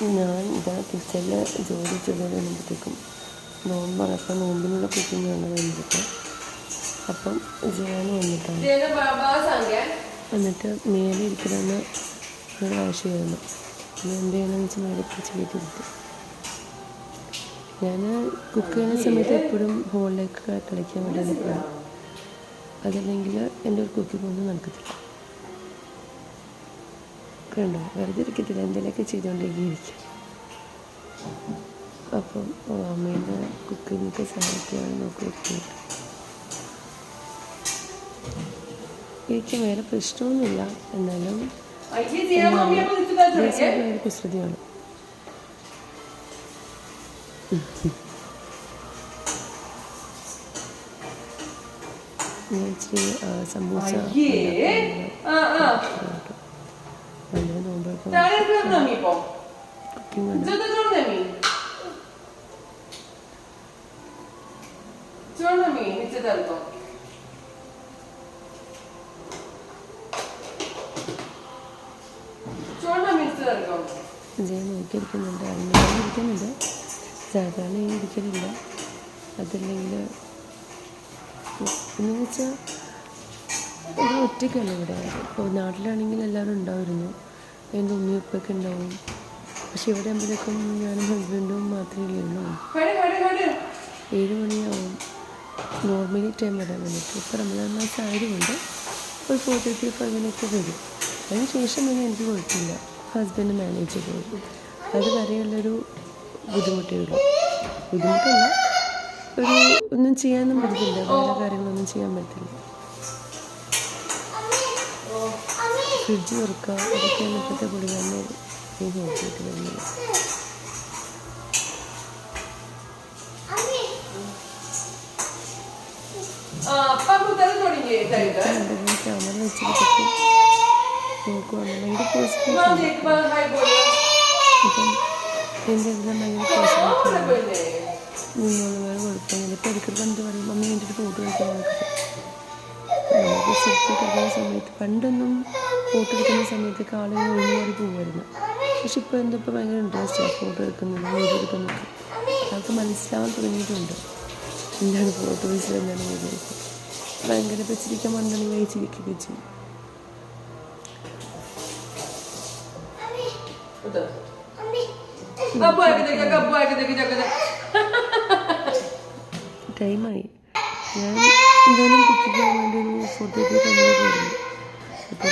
ഞാൻ ഇതാ കിച്ചണിൽ ജോലി ചെയ്തുകൊണ്ടിരുന്നപ്പോഴത്തേക്കും നോമ്പാണ്. അപ്പം നോമ്പിനുള്ള കുക്കിംഗ് ആണ് കഴിഞ്ഞിട്ട്. അപ്പം ജാന് വന്നിട്ടാണ് എന്നിട്ട് മേലെ ഇരിക്കണമെന്ന് വാഷ് ചെയ്യുന്നു. പിന്നെ എന്ത് ചെയ്യണമെന്ന് വെച്ചാൽ മേലെ പിടിച്ച് കയറ്റിയിരുത്തി. ഞാൻ കുക്ക് ചെയ്യുന്ന സമയത്ത് എപ്പോഴും ഹോളിലേക്ക് കളിക്കാൻ വേണ്ടിയാണ് പോകും. അതല്ലെങ്കിൽ എൻ്റെ ഒരു കുക്കിംഗ് ഒന്നും നടക്കത്തില്ല. കണ്ടോ, വെറുതെ ഇരിക്കത്തില്ല, എന്തെങ്കിലുമൊക്കെ ചെയ്തുകൊണ്ടേയിരിക്കും. അപ്പം അമ്മേനെ കുക്കിങ്ങിക്ക് സഹായിക്കുകയാണ് നോക്കിയിരിക്കുന്നത്. എനിക്ക് വേറെ പ്രശ്നമൊന്നുമില്ല, എന്നാലും വേറെ കുസൃതിയാണ്. ഞാൻ ഇച്ചിരി സമൂസ വളരെ നോമ്പൊക്കെ കുക്കിംഗ് ഉണ്ട്. ജയ നോക്കിയിരിക്കുന്നുണ്ട്, ഇരിക്കുന്നുണ്ട്. സാധാരണ ഈ ഇരിക്കലില്ല. അതല്ലെങ്കിൽ എന്ന് വെച്ചാൽ ഒരു ഒറ്റയ്ക്കല്ല ഇവിടെ. ഇപ്പോൾ നാട്ടിലാണെങ്കിൽ എല്ലാവരും ഉണ്ടായിരുന്നു, എൻ്റെ ഉമ്മയും ഉപ്പൊക്കെ ഉണ്ടാവും. പക്ഷെ ഇവിടെ ആകുമ്പോഴേക്കും ഞാനും ഹസ്ബൻഡും മാത്രമേ ഉള്ളൂ. 7 മണിയാവും നോർമലി ടൈം വരാൻ വേണ്ടിയിട്ട്. ഇപ്പോൾ റമദാൻ മാസം ആയതുകൊണ്ട് ഒരു 4:35 വരും. അതിന് ശേഷം പിന്നെ എനിക്ക് കുഴപ്പമില്ല, ഹസ്ബൻഡ് മാനേജ് ചെയ്ത് പോകും. അത് വരെയുള്ളൊരു ബുദ്ധിമുട്ടേ ഉള്ളൂ. ബുദ്ധിമുട്ടല്ല, ഒരു ഒന്നും ചെയ്യാനൊന്നും പറ്റത്തില്ല, വേറെ കാര്യങ്ങളൊന്നും ചെയ്യാൻ പറ്റില്ല. ഫ്രിഡ്ജ് തുറക്കുക, അതൊക്കെയാണ് ഇപ്പോഴത്തെ കുടികാരനെ നോക്കിയിട്ട് വരുന്നത്. ക്യാമറ വെച്ചിട്ട് നോക്കുവാണ്. ഭയങ്കര പോസിറ്റീവ്. അപ്പം എൻ്റെ എല്ലാം ഭയങ്കര പോസിറ്റീവ്. നിന്നോളുമാർ കുഴപ്പമില്ല. ഇപ്പോൾ ഇടയ്ക്ക് കണ്ടിട്ട് പറയും, മമ്മി എൻ്റെ ഒരു ഫോട്ടോ എടുക്കാൻ നോക്കിയിട്ട്. നമുക്ക് സെൽഫി എടുക്കുന്ന സമയത്ത് പണ്ടൊന്നും ഫോട്ടോ എടുക്കുന്ന സമയത്തൊക്കെ ആളുകൾ ഒഴിഞ്ഞുമാറി പോകുമായിരുന്നു. പക്ഷെ ഇപ്പോൾ ഇപ്പോൾ ഭയങ്കര ഇൻട്രസ്റ്റാണ് ഫോട്ടോ എടുക്കുന്നത്, വീഡിയോ എടുക്കുന്നതൊക്കെ. ആൾക്ക് മനസ്സിലാവാൻ തുടങ്ങിയിട്ടുണ്ട് എന്താണ് ഫോട്ടോസ്, എന്താണ് വീഡിയോസ്. ഭയങ്കര വെച്ചിരിക്കാൻ മണ്ടണി ചിരിക്കുകയൊക്കെ ചെയ്യും. ടൈമായി. ഞാൻ എന്തായാലും കുക്കിംഗ് ചെയ്യാൻ വേണ്ടി ഒരു 4:30 വരുന്നു. അപ്പോൾ